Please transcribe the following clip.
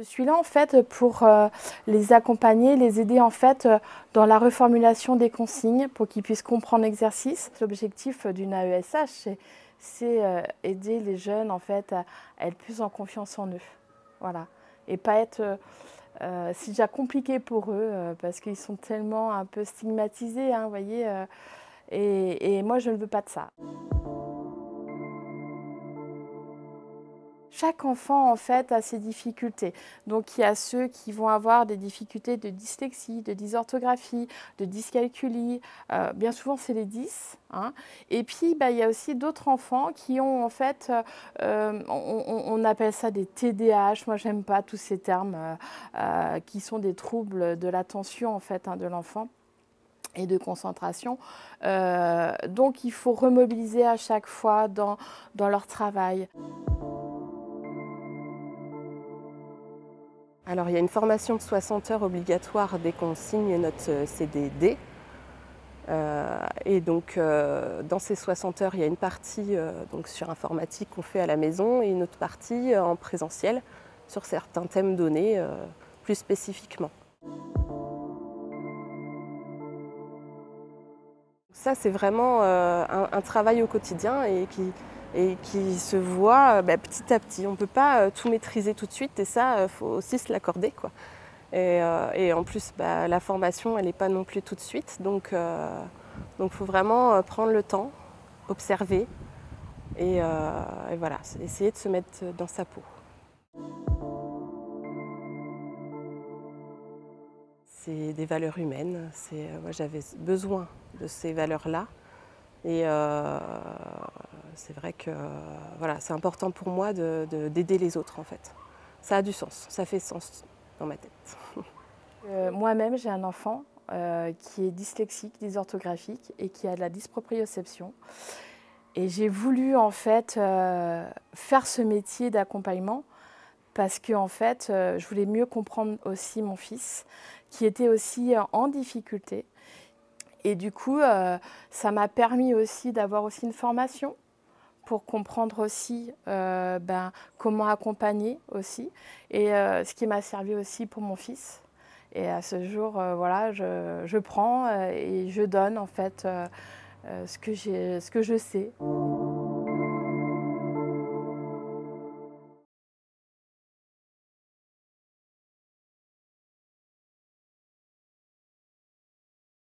suis là en fait pour les accompagner, les aider en fait dans la reformulation des consignes pour qu'ils puissent comprendre l'exercice. L'objectif d'une AESH, c'est aider les jeunes en fait à être plus en confiance en eux. Voilà. Et pas être c'est déjà compliqué pour eux parce qu'ils sont tellement un peu stigmatisés, hein, vous voyez. Et moi, je ne veux pas de ça. Chaque enfant, en fait, a ses difficultés. Donc, il y a ceux qui vont avoir des difficultés de dyslexie, de dysorthographie, de dyscalculie. Bien souvent, c'est les 10. Hein. Et puis, il y a aussi d'autres enfants qui ont, en fait, on appelle ça des TDAH. Moi, j'aime pas tous ces termes qui sont des troubles de l'attention, en fait, hein, de l'enfant et de concentration. Donc, il faut remobiliser à chaque fois dans leur travail. Alors, il y a une formation de 60 heures obligatoire dès qu'on signe notre CDD. Et donc, dans ces 60 heures, il y a une partie donc sur informatique qu'on fait à la maison et une autre partie en présentiel sur certains thèmes donnés plus spécifiquement. Ça, c'est vraiment un travail au quotidien et qui se voit petit à petit. On ne peut pas tout maîtriser tout de suite et ça, il faut aussi se l'accorder, quoi. Et en plus, la formation, elle n'est pas non plus tout de suite. Donc, faut vraiment prendre le temps, observer et voilà, essayer de se mettre dans sa peau. C'est des valeurs humaines. Moi, j'avais besoin de ces valeurs-là. Et c'est vrai que voilà, c'est important pour moi d'aider les autres, en fait. Ça a du sens, ça fait sens dans ma tête. Moi-même, j'ai un enfant qui est dyslexique, dysorthographique et qui a de la dysproprioception. Et j'ai voulu en fait faire ce métier d'accompagnement parce que en fait, je voulais mieux comprendre aussi mon fils qui était aussi en difficulté. Et du coup, ça m'a permis aussi d'avoir aussi une formation pour comprendre aussi comment accompagner aussi. Et ce qui m'a servi aussi pour mon fils. Et à ce jour, voilà, je prends et je donne en fait ce que je sais.